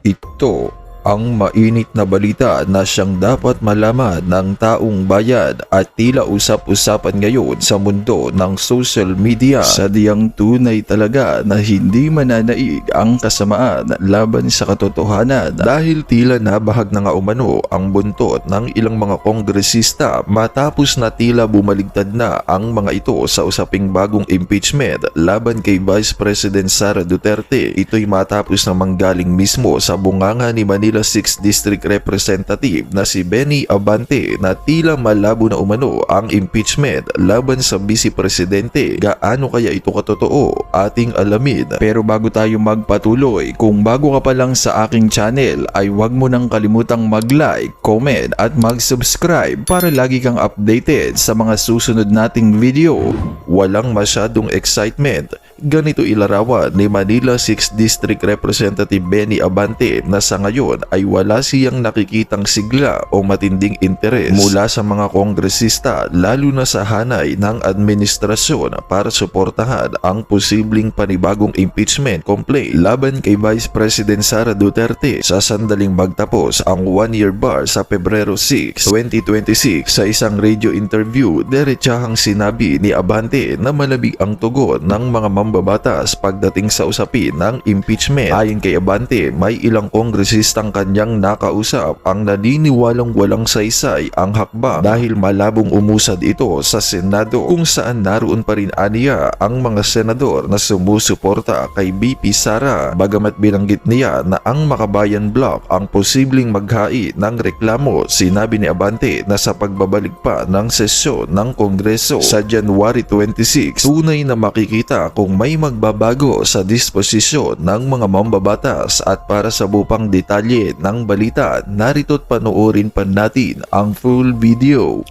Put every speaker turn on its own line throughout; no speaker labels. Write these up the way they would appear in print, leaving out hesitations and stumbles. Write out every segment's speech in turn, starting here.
Ito ang mainit na balita na siyang dapat malaman ng taong bayan at tila usap-usapan ngayon sa mundo ng social media. Sadyang tunay talaga na hindi mananaig ang kasamaan laban sa katotohanan dahil tila nabahag na nga umano ang buntot ng ilang mga kongresista matapos na tila bumaligtad na ang mga ito sa usaping bagong impeachment laban kay Vice President Sara Duterte. Ito'y matapos na manggaling mismo sa bunganga ni Manila 6th District Representative na si Benny Abante na tila malabo na umano ang impeachment laban sa Vice Presidente. Gaano kaya ito katotoo? Ating alamin. Pero bago tayo magpatuloy, kung bago ka pa lang sa aking channel ay huwag mo nang kalimutang mag-like, comment at mag-subscribe para lagi kang updated sa mga susunod nating video. Walang masyadong excitement. Ganito ilarawan ni Manila 6th District Representative Benny Abante na sa ngayon ay wala siyang nakikitang sigla o matinding interes mula sa mga kongresista lalo na sa hanay ng administrasyon para suportahan ang posibleng panibagong impeachment complaint laban kay Vice President Sara Duterte sa sandaling magtapos ang 1-year bar sa Pebrero 6, 2026. Sa isang radio interview, diretsahang sinabi ni Abante na malamig ang tugon ng mga mambabatas pagdating sa usapin ng impeachment. Ayon kay Abante, may ilang kongresistang kanyang nakausap ang naniniwalang walang saysay ang hakbang dahil malabong umusad ito sa Senado kung saan naroon pa rin aniya ang mga senador na sumusuporta kay BP Sara. Bagamat binanggit niya na ang Makabayan Bloc ang posibleng maghain ng reklamo, sinabi ni Abante na sa pagbabalik pa ng sesyon ng Kongreso sa January 26, tunay na makikita kung may magbabago sa disposisyon ng mga mambabatas. At para sa bupang detalye ng balita, narito't panoorin pa natin ang full video.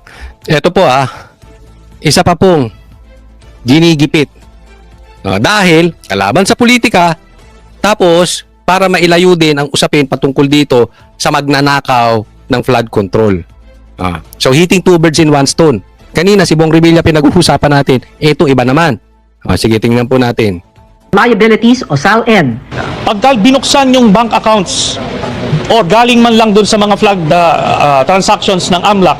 Ito po isa pa pong ginigipit. Dahil kalaban sa politika, tapos para mailayo din ang usapin patungkol dito sa magnanakaw ng flood control. So hitting two birds in one stone. Kanina si Bong Revilla pinag-uusapan natin, ito iba naman. Sige, tingnan po natin.
Liabilities o SALN.
Pagka binuksan yung bank accounts or galing man lang doon sa mga flagged transactions ng AMLAC,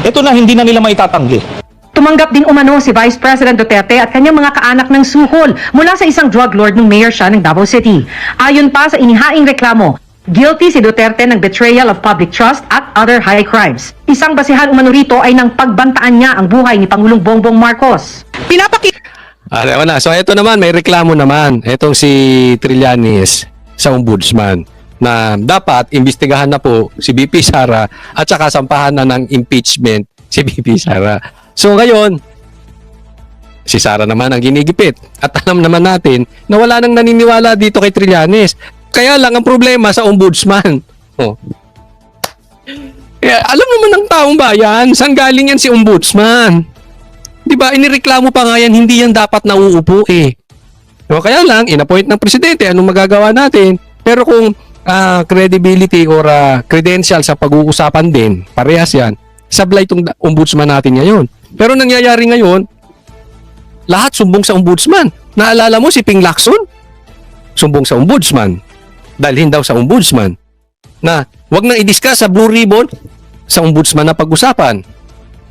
ito na hindi na nila maitatanggi.
Tumanggap din umano si Vice President Duterte at kanyang mga kaanak ng suhol mula sa isang drug lord nung mayor siya ng Davao City. Ayon pa sa inihaing reklamo, guilty si Duterte ng betrayal of public trust at other high crimes. Isang basihan umano rito ay ng pagbantaan niya ang buhay ni Pangulong Bongbong Marcos.
So ito naman, may reklamo naman. Itong si Trillanes sa ombudsman na dapat imbestigahan na po si BP Sara at saka sampahan na ng impeachment si BP Sara. So ngayon, si Sara naman ang ginigipit. At alam naman natin na wala nang naniniwala dito kay Trillanes. Kaya lang ang problema sa ombudsman. Alam naman ng taong bayan, saan galing yan si ombudsman? Diba, inireklamo pa nga yan, hindi yan dapat nauupo Kaya lang, in-appoint ng presidente, anong magagawa natin? Pero kung credibility or credential sa pag-uusapan din, parehas yan, sablay itong ombudsman natin ngayon. Pero nangyayari ngayon, lahat sumbong sa ombudsman. Naalala mo si Ping Lacson? Sumbong sa ombudsman. Dalhin daw sa ombudsman. Na wag nang i-discuss sa Blue Ribbon, sa ombudsman na pag-usapan.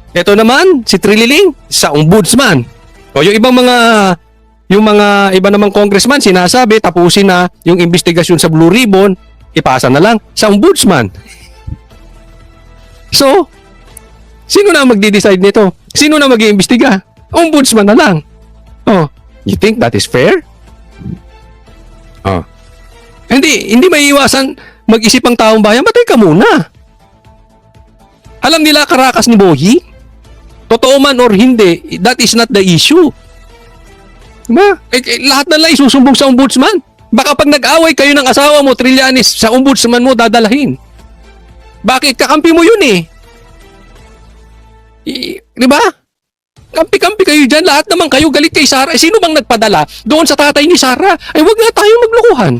Ito naman, si Trililing, sa ombudsman. O yung mga iba namang congressman, sinasabi, tapusin na yung investigasyon sa Blue Ribbon, ipasa na lang sa ombudsman. So, sino na magdi-decide nito? Sino na mag-iimbestiga? Ombudsman na lang. You think that is fair? Hindi maiiwasan mag-isip ang taong bayan, matay ka muna. Alam nila karakas ni Boyi? Totoo man or hindi, that is not the issue. Diba? Lahat na lang isusumbong sa ombudsman. Baka pag nag-away kayo ng asawa mo, Trillanes, sa ombudsman mo dadalahin. Bakit? Kakampi mo yun Diba? Kampi-kampi kayo dyan. Lahat naman kayo galit kay Sara. Sino bang nagpadala doon sa tatay ni Sara? Wag na tayong maglokohan.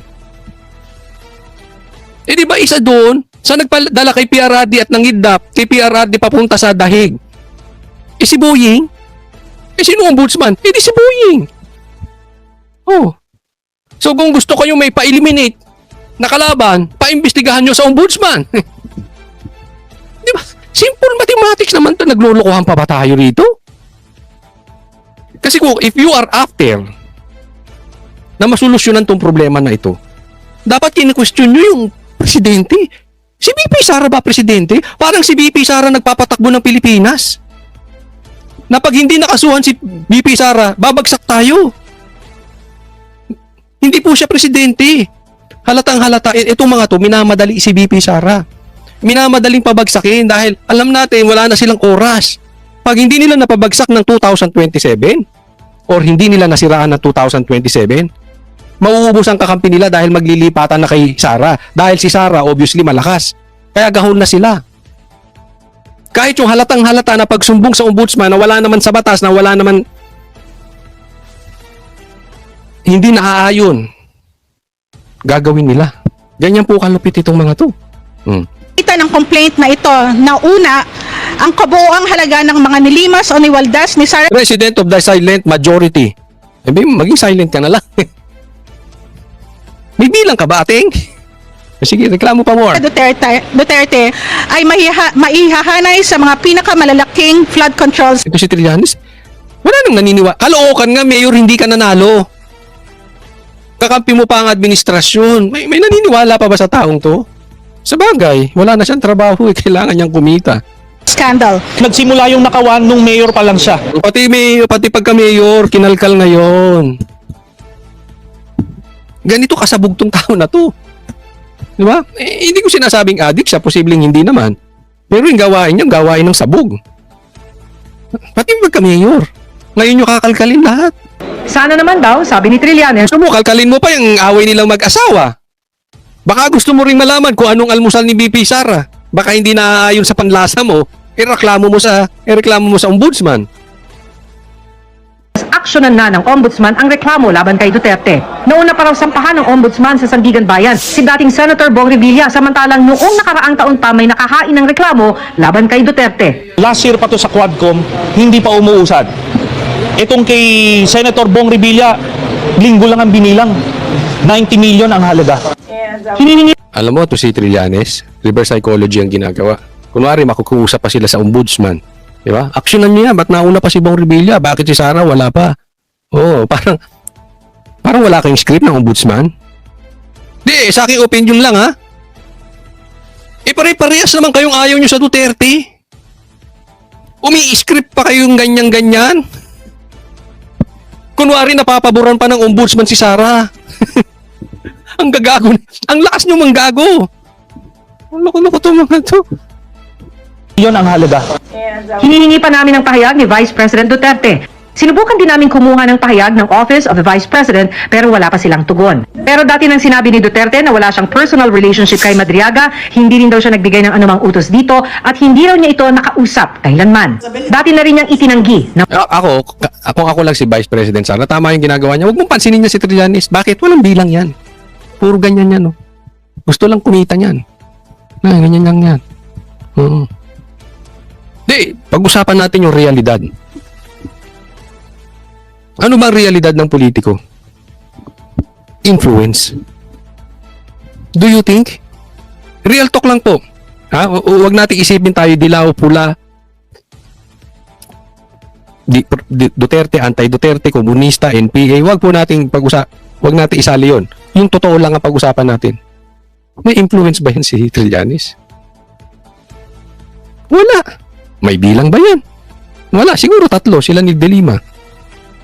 Diba isa doon, sa nagpadala kay PRRD at nangidnap, kay PRRD papunta sa Dahig. Si Boying? Sino ang ombudsman? Di si Boying. So kung gusto kayo may pa-eliminate nakalaban, paimbestigahan nyo sa ombudsman. Di ba? Simple mathematics naman to. Naglolokohan pa ba tayo rito? Kasi kung if you are after na masolusyonan tong problema na ito, dapat kine-question nyo yung presidente. Si VP Sara ba presidente? Parang si VP Sara nagpapatakbo ng Pilipinas. Na pag hindi nakasuhan si VP Sara, babagsak tayo. Hindi po siya presidente. Halatang halata, itong mga to, minamadali si VP Sara. Minamadaling pabagsakin dahil alam natin wala na silang oras. Pag hindi nila napabagsak ng 2027 or hindi nila nasiraan ng 2027, mauubos ang kakampi nila dahil maglilipatan na kay Sara. Dahil si Sara obviously malakas. Kaya gahol na sila. Kahit yung halatang halata na pagsumbong sa ombudsman na wala naman sa batas, na wala naman hindi naaayon, gagawin nila. Ganyan po kalupit itong mga to.
Kita ng complaint na ito na una, ang kabuoang halaga ng mga nilimas o niwaldas ni Sara
President of the silent majority. Maging silent ka na lang. May bilang ka ba, ating? Sige, reklamo pa more.
Duterte ay maihahanay sa mga pinakamalalaking flood controls.
Ito si Trillanes. Wala nang naniniwala. Kalookan nga, Mayor, hindi ka nanalo. Kakampi mo pa ang administrasyon. May naniniwala pa ba sa taong to? Sa bagay, wala na siyang trabaho. Kailangan niyang kumita.
Scandal.
Nagsimula yung nakawan nung mayor pa lang siya.
Pati pagka-mayor, kinalkal ngayon. Ganito kasabog tong tao na to. Di ba? Hindi ko sinasabing addict siya, posibleng hindi naman. Pero yung gawain niya, gawain ng sabog. Pati pagka-mayor. Ngayon nyo kakalkalin lahat.
Sana naman daw, sabi ni Trillanes,
Gusto mo, kalkalin mo pa yung away nilang mag-asawa. Baka gusto mo ring malaman kung anong almusal ni BP Sara. Baka hindi naaayon sa panlasa mo, ireklamo mo sa ombudsman.
aksyonan na ng ombudsman ang reklamo laban kay Duterte. Noon na pa raw sampahan ng ombudsman sa Sandigan Bayan si dating Senator Bong Revilla, samantalang noong nakaraang taon pa may nakahain ng reklamo laban kay Duterte.
Last year pa to sa Quadcom, hindi pa umuusad. Itong kay Senator Bong Revilla, linggo lang ang binilang. 90 million ang halaga.
Alam mo, to si Trillanes, reverse psychology ang ginagawa. Kunwari, makukusap pa sila sa ombudsman. Di ba? Aksyonan niya, ba't nauna pa si Bong Revilla? Bakit si Sara wala pa? Oo, parang wala kayong script ng ombudsman. Di, sa aking opinion lang ha. Pare-parehas naman kayong ayaw nyo sa Duterte. Umi-script pa kayong ganyan-ganyan. Kunwari, napapaboran pa ng ombudsman si Sara. Ang gagago. Ang lakas nyo manggago. Ang loko-loko to mga to.
Yun ang halaga.
Hinihingi pa namin ng pahayag ni Vice President Duterte. Sinubukan din namin kumuha ng pahayag ng Office of the Vice President pero wala pa silang tugon. Pero dati nang sinabi ni Duterte na wala siyang personal relationship kay Madriaga, hindi rin daw siya nagbigay ng anumang utos dito at hindi raw niya ito nakausap kailanman. Dati na rin niyang itinanggi na
Ako lang si Vice President Sara. Tama yung ginagawa niya. Huwag mong pansinin niya si Trillanes. Bakit? Walang bilang yan. Puro ganyan yan. Oh. Gusto lang kumita niyan. Ganyan lang yan. Di, pag-usapan natin yung realidad. Ano bang realidad ng politiko? Influence. Do you think? Real talk lang po. Ha? Huwag natin isipin tayo dilaw, pula. Duterte, anti-Duterte, komunista, NPA. Huwag po natin huwag natin isali yun. Yung totoo lang ang pag-usapan natin. May influence ba yan si Trillanes? Wala. May bilang ba yan? Wala. Siguro 3. Sila ni De Lima.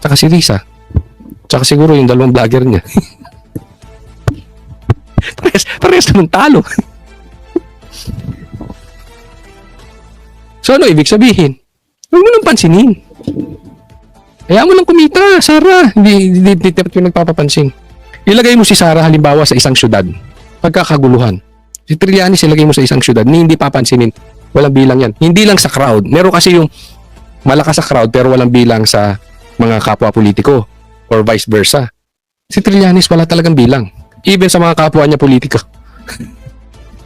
Tsaka si Risa. Tsaka siguro yung 2 vlogger niya. Parehas naman talo. So ano ibig sabihin? Huwag mo nang pansinin. Kaya mo lang kumita, Sara. Hindi yung nagpapapansin. Ilagay mo si Sara halimbawa sa isang syudad. Pagkakaguluhan. Si Trillanes ilagay mo sa isang syudad ni hindi papansinin. Walang bilang yan. Hindi lang sa crowd. Meron kasi yung malakas sa crowd pero walang bilang sa mga kapwa politiko or vice versa. Si Trillanes wala talagang bilang. Even sa mga kapwa niya politiko.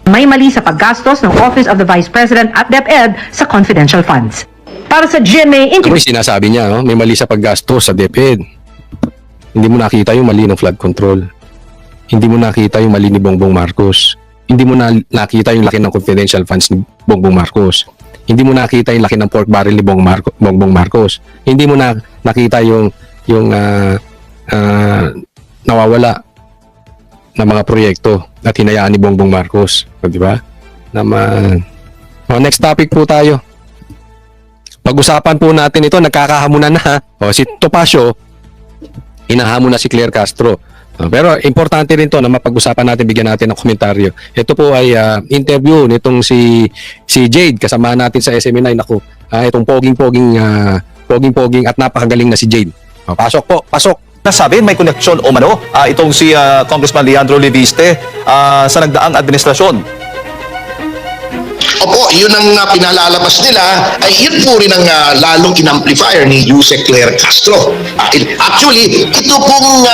may mali sa paggastos ng Office of the Vice President at DepEd sa confidential funds. Para sa GMA
Ano yung sinasabi niya, no? May mali sa paggastos sa DepEd. Hindi mo nakita yung mali ng flood control. Hindi mo nakita yung mali ni Bongbong Marcos. Hindi mo nakita yung laki ng confidential funds ni Bongbong Marcos. Hindi mo nakita yung laki ng pork barrel ni Bongbong Marcos. Hindi mo nakita yung nawawala na mga proyekto at hinayaan ni Bongbong Marcos. Di ba? Naman. Next topic po tayo. Pag-usapan po natin ito, nagkakahamunan na. Si Topacio, inahamon na si Claire Castro. Pero importante rin to na mapag-usapan natin, bigyan natin ng komentaryo. Ito po ay interview nitong si Jade, kasama natin sa SMNI. Naku, itong poging-poging at napakagaling na si Jade. Pasok po, pasok.
Nasabi may koneksyon o mano itong si Congressman Leandro Leviste sa nagdaang administrasyon.
Opo, yun ang pinalalabas nila, ay yun po rin ang lalong in-amplifier ni Yusek Claire Castro. Actually, ito pong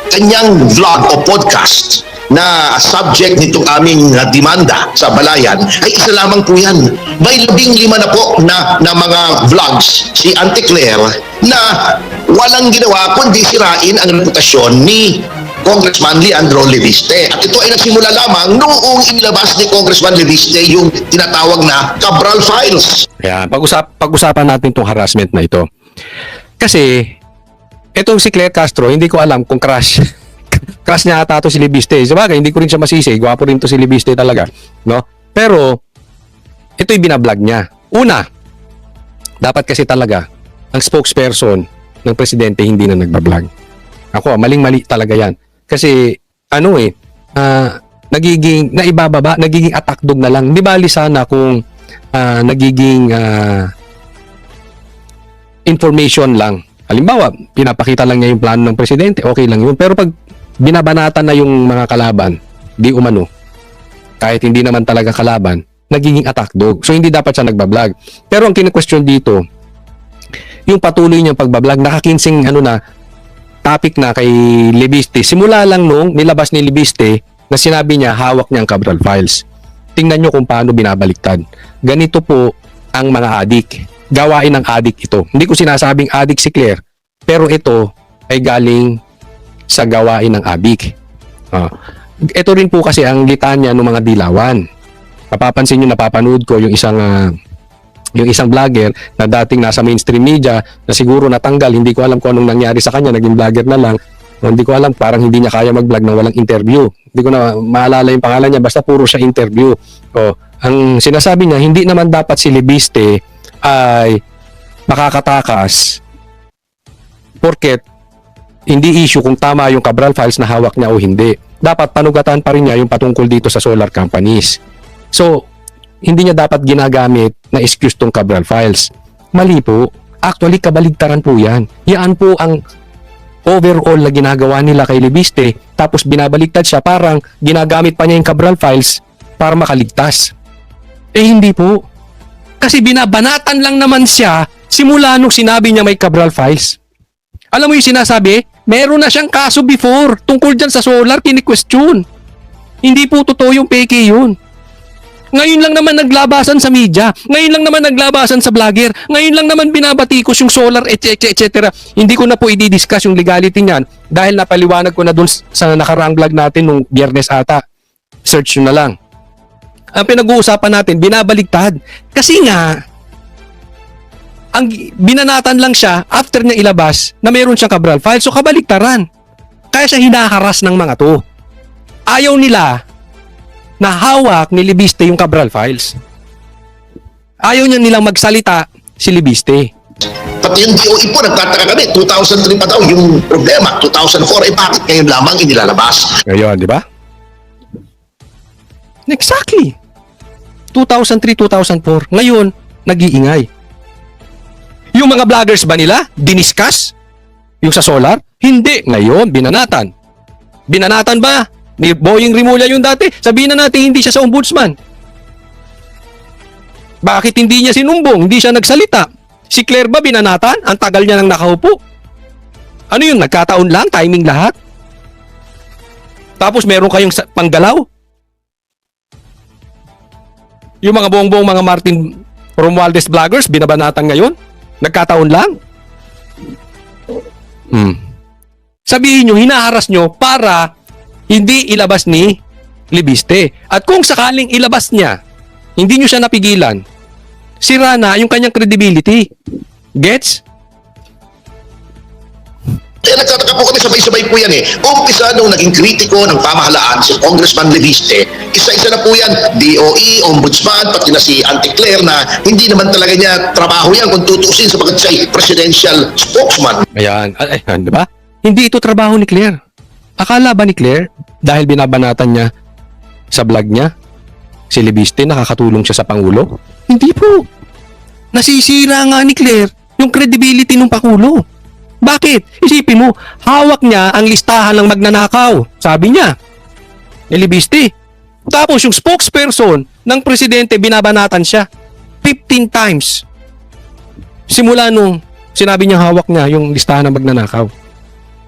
kanyang vlog o podcast na subject nitong aming demanda sa Balayan ay isa lamang po yan. May 15 na po na mga vlogs si Auntie Claire na walang ginawa kundi sirain ang reputasyon ni Congressman Leandro Leviste. At ito ay nagsimula lamang noong inilabas ni Congressman Leviste yung tinatawag na Cabral Files.
Kaya pag-usapan natin itong harassment na ito. Kasi itong si Claire Castro, hindi ko alam kung crush niya ata ito si Leviste. Sabagay, hindi ko rin siya masisi. Gwapo rin ito si Leviste talaga. No? Pero, ito'y binablog niya. Una, dapat kasi talaga, ang spokesperson ng presidente hindi na nagbablog. Ako, maling-mali talaga yan. Kasi, nagiging attack dog na lang. Di bali sana kung nagiging information lang. Halimbawa, pinapakita lang niya yung plano ng presidente, okay lang yun. Pero pag binabanatan na yung mga kalaban, di umano, kahit hindi naman talaga kalaban, nagiging attack dog. So, hindi dapat siya nagbablog. Pero ang kine-question dito, yung patuloy niyang pagbablog, nakakinsing topic na kay Leviste. Simula lang nung nilabas ni Leviste na sinabi niya hawak niya ang Cabral Files. Tingnan nyo kung paano binabaliktad. Ganito po ang mga adik. Gawain ng adik ito. Hindi ko sinasabing adik si Claire, pero ito ay galing sa gawain ng adik. Ito rin po kasi ang litanya ng mga dilawan. Mapapansin nyo, napapanood ko yung isang vlogger na dating nasa mainstream media na siguro natanggal, hindi ko alam kung anong nangyari sa kanya, naging vlogger na lang. Hindi ko alam, parang hindi niya kaya mag-vlog na walang interview. Hindi ko na maalala yung pangalan niya, basta puro siya interview. Ang sinasabi niya, hindi naman dapat si Leviste ay makakatakas porket hindi issue kung tama yung Cabral Files na hawak niya o hindi. Dapat panugatan pa rin niya yung patungkol dito sa solar companies. So, hindi niya dapat ginagamit na excuse tong Cabral Files. Mali po. Actually, kabaligtaran po yan. Yan po ang overall na ginagawa nila kay Leviste. Tapos binabaligtad siya, parang ginagamit pa niya yung Cabral Files para makaligtas. Hindi po. Kasi binabanatan lang naman siya simula nung sinabi niya may Cabral Files. Alam mo yung sinasabi? Meron na siyang kaso before tungkol dyan sa solar, kini-question. Hindi po totoo yung peke yun. Ngayon lang naman naglabasan sa media. Ngayon lang naman naglabasan sa vlogger. Ngayon lang naman binabatikos yung solar, etc. Hindi ko na po i-discuss yung legality niyan dahil napaliwanag ko na dun sa nakaraang vlog natin nung Biyernes ata. Search nyo na lang. Ang pinag-uusapan natin, binabaligtad. Kasi nga, ang binanatan lang siya after niya ilabas na mayroon siyang Cabral Files. So kabaligtaran. Kaya siya hinaharas ng mga to. Ayaw nila na hawak ni Leviste yung Cabral Files. Ayaw niya nilang magsalita si Leviste.
Pati yung DOE po, nagtataka kami, 2003 pa daw yung problema, 2004, bakit ngayon lamang inilalabas?
Ngayon, di ba? Exactly. 2003, 2004. Ngayon, nag-iingay. Yung mga vloggers ba nila, diniscuss? Yung sa solar? Hindi. Ngayon, binanatan. Binanatan ba? Ni Boying Rimulya yung dati? Sabihin na natin hindi siya sa ombudsman. Bakit hindi niya sinumbong? Hindi siya nagsalita. Si Claire ba binanatan? Ang tagal niya nang nakaupo. Ano yun? Nagkataon lang? Timing lahat? Tapos meron kayong panggalaw? Yung mga bongbong mga Martin Romualdez vloggers, binabanatan ngayon? Nagkataon lang? Sabihin nyo, hinaharas nyo para Hindi ilabas ni Libiste. At kung sakaling ilabas niya, hindi nyo siya napigilan, sira na yung kanyang credibility. Gets?
Kaya nagtataka po kami, sabay-sabay po yan eh. Umpisa nung naging kritiko ng pamahalaan si Congressman Leviste, isa-isa na po yan, DOE, Ombudsman, pati na si Auntie Claire na hindi naman talaga niya trabaho yan kung tutusin sapagat siya ay presidential spokesman.
Ayan. Di ba? Hindi ito trabaho ni Claire. Akala ba ni Claire, dahil binabanatan niya sa vlog niya, si Libiste nakakatulong siya sa Pangulo? Hindi po. Nasisira nga ni Claire yung credibility ng Pangulo. Bakit? Isipin mo, hawak niya ang listahan ng magnanakaw. Sabi niya, ni Libiste. Tapos yung spokesperson ng presidente, binabanatan siya 15 times. Simula nung sinabi niya hawak niya yung listahan ng magnanakaw.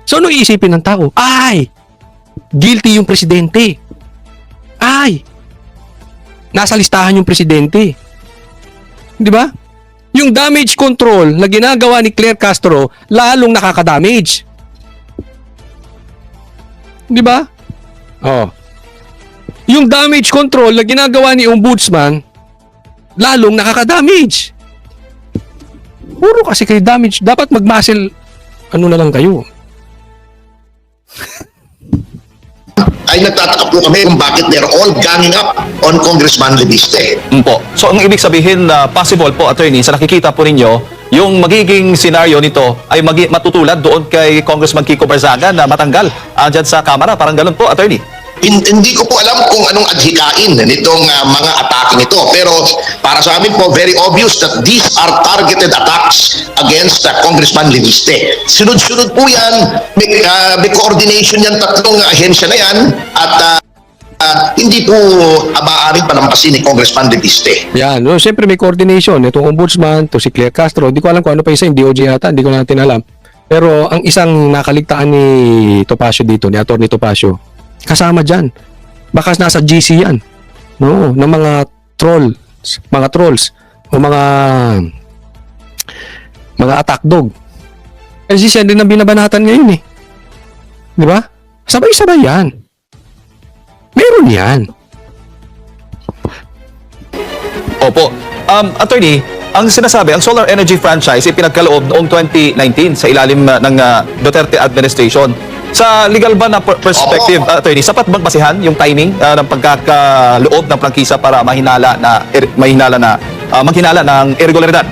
So ano iisipin ng tao? Ay, guilty yung presidente. Ay, nasa listahan yung presidente. Di ba? Yung damage control na ginagawa ni Claire Castro, lalong nakaka-damage. Di ba? Oh. Yung damage control na ginagawa ni Ombudsman, lalong nakaka-damage. Puro kasi kayo damage. Dapat mag-muscle, ano na lang kayo.
Ay nagtataka po kami kung bakit they're all ganging up on Congressman Leviste.
Po. So ang ibig sabihin na possible po, attorney, sa nakikita po ninyo, yung magiging senaryo nito ay matutulad doon kay Congressman Kiko Barzaga na matanggal dyan sa Kamara. Parang ganun po, attorney.
Hindi ko po alam kung anong adhikain nitong mga atake nito. Pero para sa amin po, very obvious that these are targeted attacks against Congressman Leviste. Sunod-sunod po yan. May coordination yan, tatlong ahensya na yan. At hindi po maaaring palampasin ni Congressman Leviste.
Yan. No, siyempre may coordination. Itong Ombudsman, to si Claire Castro. Hindi ko alam kung ano pa isa, yung DOJ yata. Hindi ko natin alam. Pero ang isang nakaligtaan ni Topacio dito, ni Atty. Topacio, kasama dyan. Baka nasa GC yan. No, ng mga trolls o mga attack dog. Kasi siya din ang binabanatan ngayon eh. Di ba? Sabay-sabay yan. Meron yan.
Opo. Attorney, ang sinasabi, ang solar energy franchise ay pinagkaloob noong 2019 sa ilalim ng Duterte administration. Sa legal ba na perspective, attorney, sapat bang basihan yung timing ng pagkakaloob ng prangkisa para maghinala ng irregularidad?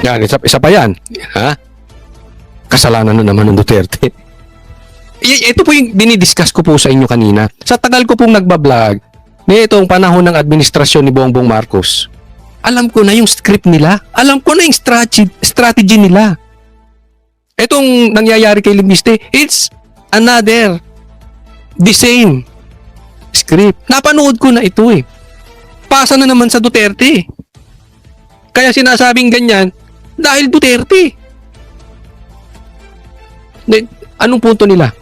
Yan, isa pa yan. Ha? Kasalanan na naman ng Duterte. Ito po yung dinidiscuss ko po sa inyo kanina. Sa tagal ko pong nagbablog, nitong panahon ng administrasyon ni Bongbong Marcos, alam ko na yung script nila. Alam ko na yung strategy nila. Itong nangyayari kay Libiste, it's the same script. Napanood ko na ito eh. Pasa na naman sa Duterte. Kaya sinasabing ganyan, dahil Duterte. Anong punto nila?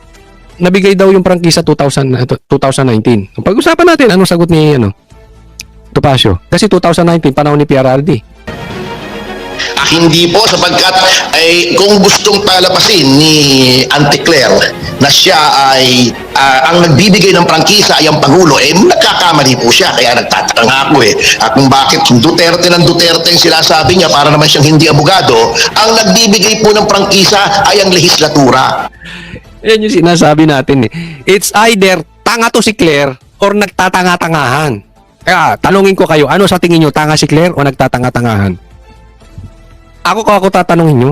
Nabigay daw yung prangkisa 2019. Pag-usapan natin, anong sagot ni Topacio? Kasi 2019, panahon ni PRRD.
Hindi po, sapagkat kung gustong palapasin ni Auntie Claire na siya ay ang nagbibigay ng prangkisa ay ang Pangulo, nagkakamali po siya. Kaya nagtataka nga ako kung bakit Duterte ng Duterte yung sinasabi niya para naman siyang hindi abogado, ang nagbibigay po ng prangkisa ay ang lehislatura.
Yan yung sinasabi natin eh. It's either tanga to si Claire or nagtatanga-tangahan. Kaya tanungin ko kayo, ano sa tingin nyo, tanga si Claire o nagtatanga-tangahan? Ako tatanungin nyo,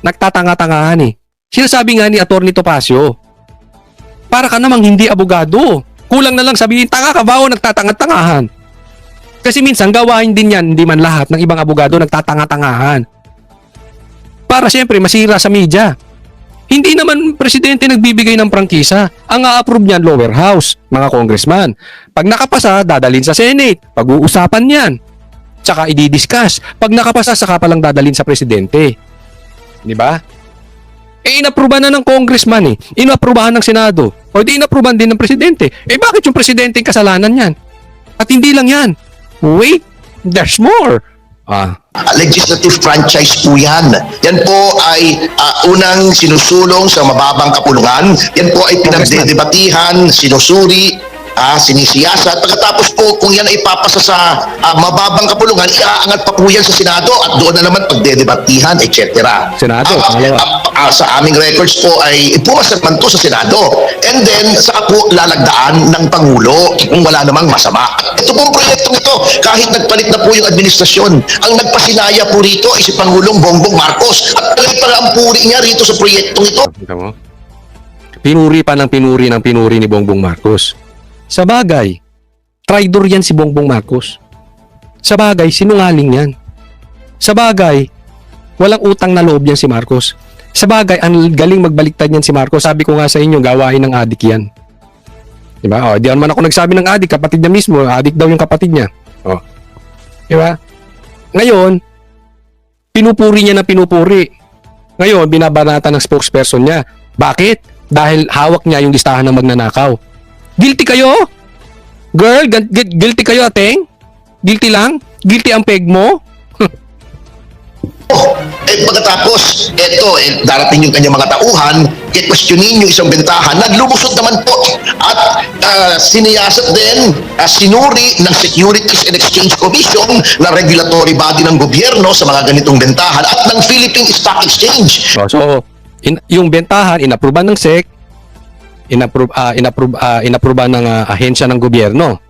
nagtatanga-tangahan eh. Sinasabi nga ni Atty. Topacio, para ka namang hindi abogado. Kulang na lang sabihin, tanga ka ba o nagtatanga-tangahan? Kasi minsan gawain din yan, hindi man lahat ng ibang abogado nagtatanga-tangahan. Para siyempre masira sa media. Hindi naman presidente nagbibigay ng prangkisa. Ang a-approve niyan lower house, mga congressman. Pag nakapasa, dadalhin sa Senate. Pag-uusapan yan. Tsaka i-discuss. Pag nakapasa, saka palang dadalhin sa presidente. Di ba? Inaprubahan na ng congressman eh. Inaprubahan ng Senado. O di inaprubahan din ng presidente. Bakit yung presidente kasalanan yan? At hindi lang yan. Wait, there's more.
Legislative franchise po yan. Yan po ay unang sinusulong sa mababang kapulungan. Yan po ay pinagdedebatihan, sinusuri, sinisiyasat. Pagkatapos po, kung yan ay papasa sa mababang kapulungan, iaangat pa po yan sa Senado at doon na naman pagdedebatihan, etc.
Senado,
sa aming records po ay pumasa naman to sa Senado. And then, saka po lalagdaan ng Pangulo kung wala namang masama. Ito pong proyektong ito, kahit nagpalit na po yung administrasyon, ang nagpasinaya po rito ay si Pangulong Bongbong Marcos. At tuloy pa ang puri niya rito sa proyektong ito.
Kita mo? Pinuri pa ng pinuri ni Bongbong Marcos. Sa bagay, traidor yan si Bongbong Marcos. Sa bagay, sinungaling yan. Sa bagay, walang utang na loob yan si Marcos. Sa bagay, ang galing magbaliktad yan si Marcos. Sabi ko nga sa inyo, gawain ng adik yan. Diba? Di naman ako nagsabi ng adik, kapatid niya mismo. Adik daw yung kapatid niya. Diba? Ngayon, pinupuri niya na pinupuri. Ngayon, binabanatan ng spokesperson niya. Bakit? Dahil hawak niya yung listahan ng magnanakaw. Guilty kayo? Girl, guilty kayo, ateng? Guilty lang? Guilty ang peg mo?
Pagkatapos, darating yung kanyang mga tauhan, questionin yung isang bentahan, naglumusot naman po at siniyasat din, sinuri ng Securities and Exchange Commission na regulatory body ng gobyerno sa mga ganitong bentahan at ng Philippine Stock Exchange.
So, yung bentahan, inapruban ng SEC, inapruban ng ahensya ng gobyerno.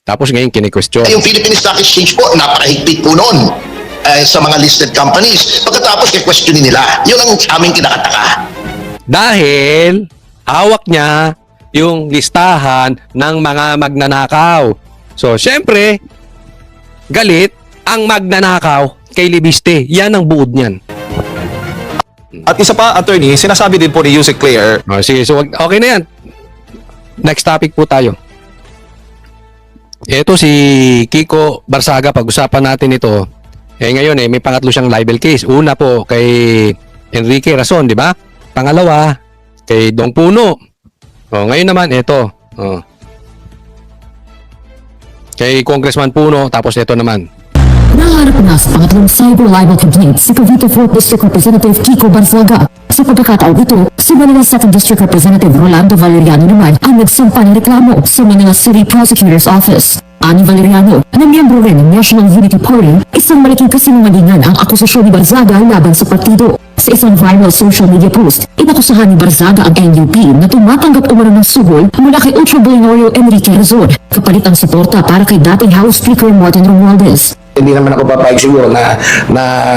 Tapos ngayon kini-question.
Yung Philippine Stock Exchange po, napakahigpit po noon sa mga listed companies. Pagkatapos questionin nila, yun ang aming kinakataka.
Dahil hawak niya yung listahan ng mga magnanakaw. So, syempre, galit ang magnanakaw kay Libiste. Yan ang buod niyan.
At isa pa, attorney, sinasabi din po ni Yusek Claire.
Sige, so okay na yan. Next topic po tayo. Ito si Kiko Barsaga, pag-usapan natin ito. Ngayon may pangatlo siyang libel case. Una po kay Enrique Rason, di ba? Pangalawa kay Dong Puno. Ngayon naman ito. Kay Congressman Puno, tapos ito naman.
Naharap na sa pangatlong cyber libel complaint si Cavite 4th District Representative Kiko Barsaga. Sa pagkakataon ito, si Manila 2nd District Representative Rolando Valeriano naman ang nagsampa ng reklamo sa Manila City Prosecutor's Office. Ani Valeriano, na miyembro rin ng National Unity Party, isang malaking kasinungalingan ang akusasyon ni Barzaga laban sa partido. Sa isang viral social media post, inakusahan ni Barzaga ang NUP na tumatanggap umano ng suhol mula kay Ultra Billionaire Enrique Razon, kapalit ang suporta para kay dating House Speaker Martin Romualdez.
Hindi naman ako papayag siguro na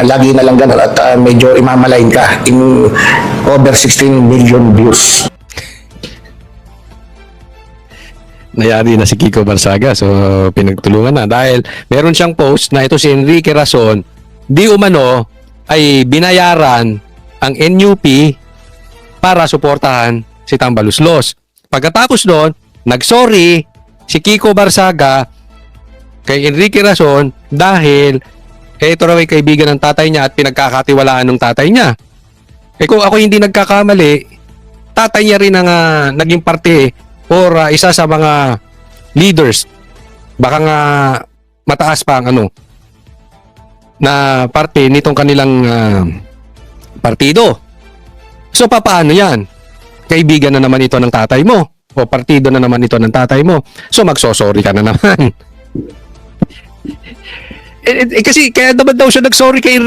lagi na lang ganun at medyo imamalain ka in over 16 million views.
Nayari na si Kiko Barsaga, so pinagtulungan na dahil meron siyang post na ito si Enrique Razon di umano ay binayaran ang NUP para suportahan si Tambaluslos. Pagkatapos doon, nagsorry si Kiko Barsaga kay Enrique Razon dahil ito raw ay kaibigan ng tatay niya at pinagkakatiwalaan ng tatay niya. Kung ako hindi nagkakamali, tatay niya rin ang naging parte or isa sa mga leaders, baka nga mataas pa ang na parte nitong kanilang partido. So papaano yan? Kaibigan na naman ito ng tatay mo o partido na naman ito ng tatay mo. So magsosorry ka na naman. Kasi kaya naman daw siya nagsorry kay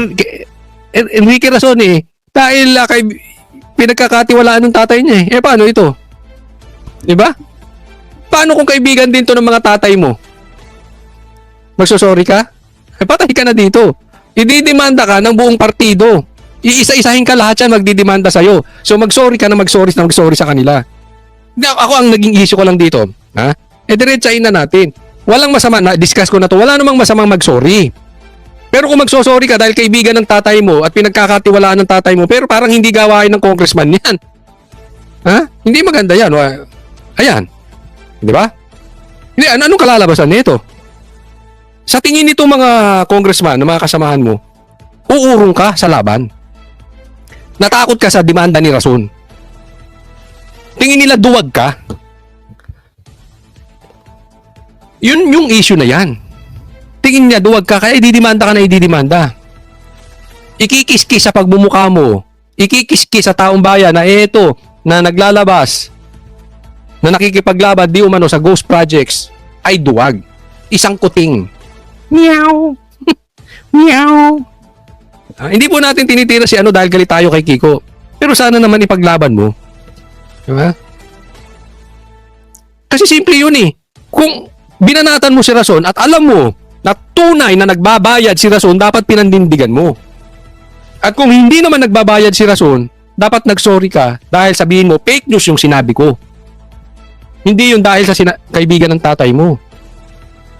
Enrique Razon dahil kay pinagkakatiwalaan ng tatay niya paano ito? Diba? Paano kung kaibigan din to ng mga tatay mo? Magsosorry ka? Patay ka na dito. Ididemanda ka ng buong partido. Iisa-isahin ka lahat yan magdidemanda sa'yo. So magsorry ka na magsorry sa kanila. Ako ang naging issue ko lang dito. Diretsahin na natin. Walang masama, na-discuss ko na to. Wala namang masamang magsorry. Pero kung magsosorry ka dahil kaibigan ng tatay mo at pinagkakatiwalaan ng tatay mo, pero parang hindi gawain ng congressman yan. Hindi maganda yan. Ayan. Di ba? Hindi, anong kalalabasan nito? Sa tingin nito mga congressman, mga kasamahan mo, uurong ka sa laban. Natakot ka sa demanda ni Razon. Tingin nila duwag ka. Yun yung issue na yan. Tingin niya, duwag ka, kaya ididimanda ka na ididimanda. Ikikiskis sa pagbumuka mo. Ikikiskis sa taong bayan na eto, na naglalabas, na nakikipaglaban di umano sa ghost projects, ay duwag. Isang kuting. Meow. Meow. Hindi po natin tinitira si ano dahil galit tayo kay Kiko. Pero sana naman ipaglaban mo. Diba? Kasi simple yun eh. Kung binanatan mo si Rason at alam mo na tunay na nagbabayad si Rason, dapat pinandindigan mo. At kung hindi naman nagbabayad si Rason, dapat nagsorry ka dahil sabihin mo, fake news yung sinabi ko. Hindi yun dahil sa kaibigan ng tatay mo.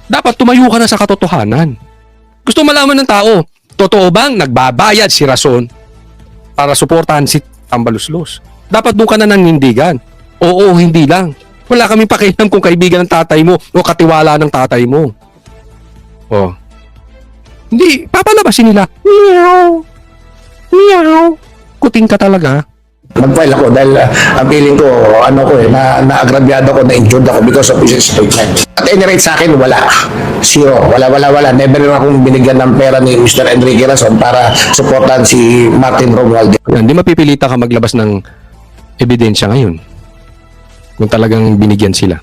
Dapat tumayo ka na sa katotohanan. Gusto malaman ng tao, totoo bang nagbabayad si Rason para suportahan si Tambaluslos? Dapat doon ka na nanindigan. Oo, hindi lang. Wala kaming pakialam kung kaibigan ng tatay mo o katiwala ng tatay mo. Oh. Hindi, papalabasin nila. Meow. Meow. Kuting ka talaga.
Nag-file ako dahil ang feeling ko, na-agrabyado ko, na-injured ako because of his statement. At any rate sa akin, wala. Zero. Wala. Never rin akong binigyan ng pera ni Mr. Enrique Rason para supportan si Martin Romualdez.
Hindi mapipilita ka maglabas ng ebidensya ngayon. Kung talagang binigyan sila.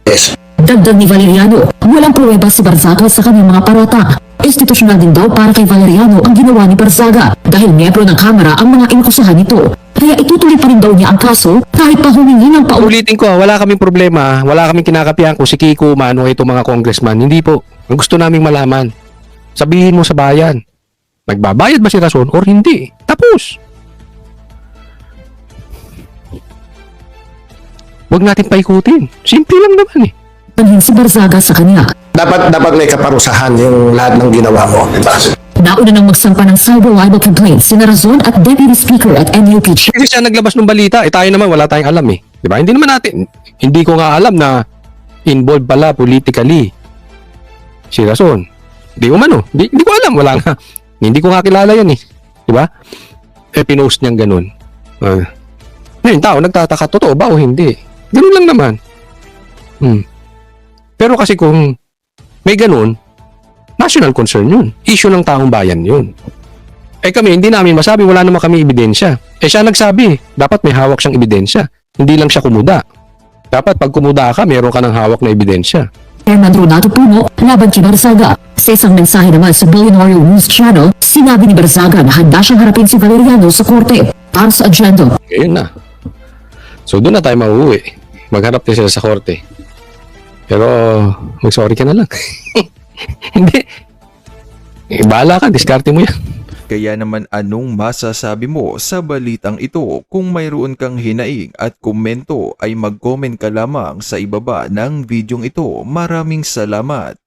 Yes.
Dagdag ni Valeriano, walang pruweba si Barzaga sa kanyang mga parata. Institusyonal din daw para kay Valeriano ang ginawa ni Barzaga dahil miyembro ng Kamara ang mga inakusahan nito. Kaya itutuloy pa rin daw niya ang kaso kahit pa humingi ng
Ulitin ko, wala kaming problema, wala kaming kinakapihan kung si Kiko Mano itong mga congressman. Hindi po. Ang gusto naming malaman, sabihin mo sa bayan, nagbabayad ba si Rason or hindi? Tapos. Huwag natin paikutin. Simple lang naman eh.
panhin si Barzaga sa kanya.
Dapat may kaparusahan yung lahat ng ginawa mo. Diba?
Nauna nang magsampa ng cyber libel complaint si Narazon at Deputy Speaker at NUP Chair.
Kasi siya naglabas ng balita, tayo naman wala tayong alam eh. Diba? Hindi naman natin, hindi ko nga alam na involved pala politically si Rason. Hindi ko man hindi ko alam, wala nga. Hindi ko nga kilala yan eh. Diba? Pinost niyang ganun. Ngayon tao, nagtataka, totoo ba o hindi? Ganun lang naman. Pero kasi kung may ganun, national concern yun. Issue ng taong bayan yun. Kami, hindi namin masabi, wala naman kami ebidensya. Siya nagsabi, dapat may hawak siyang ebidensya. Hindi lang siya kumuda. Dapat pag kumuda ka, meron ka ng hawak na ebidensya.
Chairman Ronaldo Puno, laban kay Barzaga. Sa isang mensahe naman sa Billionaire News Channel, sinabi ni Barzaga na handa siyang harapin si Valeriano sa korte para sa agenda.
Ayun na. So doon na tayo mauuwi. Magharap din sila sa korte. Pero mag-sorry ka na lang. Hindi. Bahala ka, diskarte mo yan.
Kaya naman anong masasabi mo sa balitang ito? Kung mayroon kang hinaing at komento ay mag-comment ka lamang sa ibaba ng videong ito. Maraming salamat.